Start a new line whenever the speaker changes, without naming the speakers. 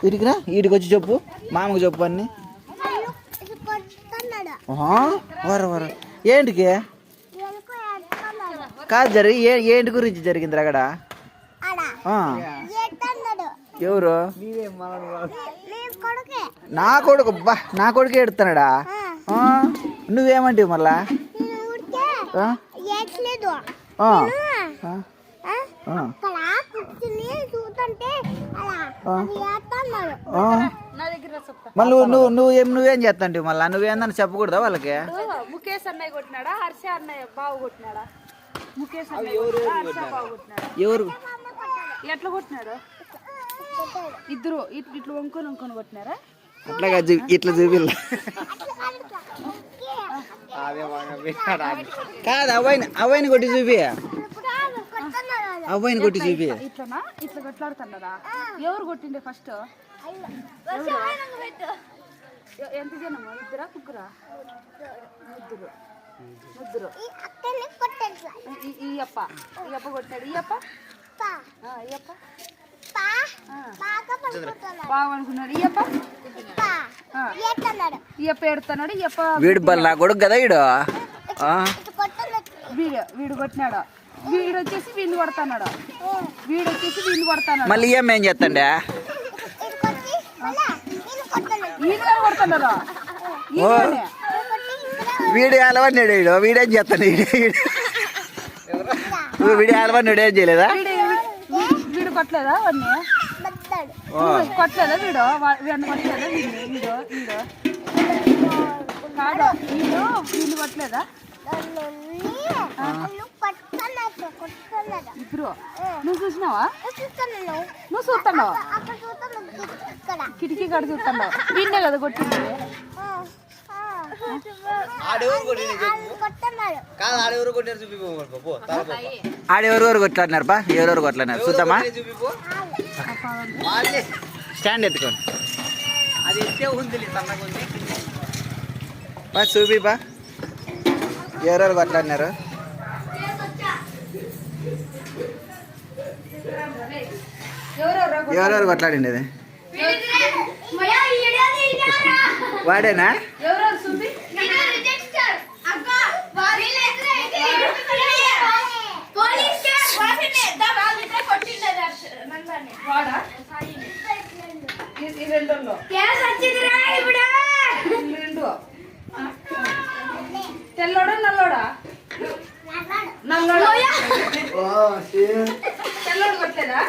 ఇటుకురా వీటికి వచ్చి చెప్పు మామకు చెప్పు అన్ని వర ఏంటికి కాదు ఏంటి గురించి జరిగింది అక్కడ ఎవరు నా కొడుకు బా నా కొడుకు ఎడుతున్నాడా నువ్వేమంటివి మళ్ళా మళ్ళీ నువ్వేం చేస్తాంటివి మళ్ళా నువ్వేందని చెప్పకూడదా వాళ్ళకి
ముఖేష్ అన్నయ్య కొట్టినాడా హర్ష అన్నయ్య బావ కొట్టినాడా ముఖేష్
ఎవరు
ఎట్లా కొట్టినాడు ఇద్దరు ఇట్లా వంకొని కొట్టినారా
అట్లాగా ఇట్లా చూపిల్ల కాదు అవ్వని కొట్టి చూపి అవ్వని కొట్టి చూపి
ఇట్లా కొట్లాడుతున్నారా ఎవరు కొట్టిండే ఫస్ట్ ఎంత జనము ఇద్దరా ముగ్గురా ముగ్గురు ఈ అప్ప కొట్టాడు ఈ అప్ప బాగా అనుకున్నాడు ఈ అప్ప ఎడుతున్నాడు ఈ అప్ప
వీడు బల్లా కొడుకు కదా
వీడు కొట్టినాడు వీడు వచ్చేసి వీళ్ళు కొడతాడు
మళ్ళీ ఏం చేస్తాండే
కొడుతున్నారా
వీడు అలవాడినాడు వీడేం చేస్తాడు వీడు అలవాడినాడు ఏం చేయలేదా
వీడు కొట్టలేదా వాడిని కొట్టలేదా వీడిని కొట్టలేదా వీడు కాదు వీళ్ళు కొట్టలేదా ఇప్పుడు నువ్వు చూసినావా నువ్వు చూస్తున్నావా కిటికీ కాడ చూస్తున్నావు వీడినే కదా కొట్టింది
ఆడెవరు కొట్లాడినారు బా ఎవరెవరు కొట్లాడినారు చూద్దామా స్టాండ్ ఎత్తుకోండి బా చూపి బా ఎవరెవరు కొట్లాడినారు ఎవరెవరు కొట్లాడిండేది వాడేనా
తెల్లోడా నల్లోడా నల్లోడా తెల్లోడు కొట్టలేదా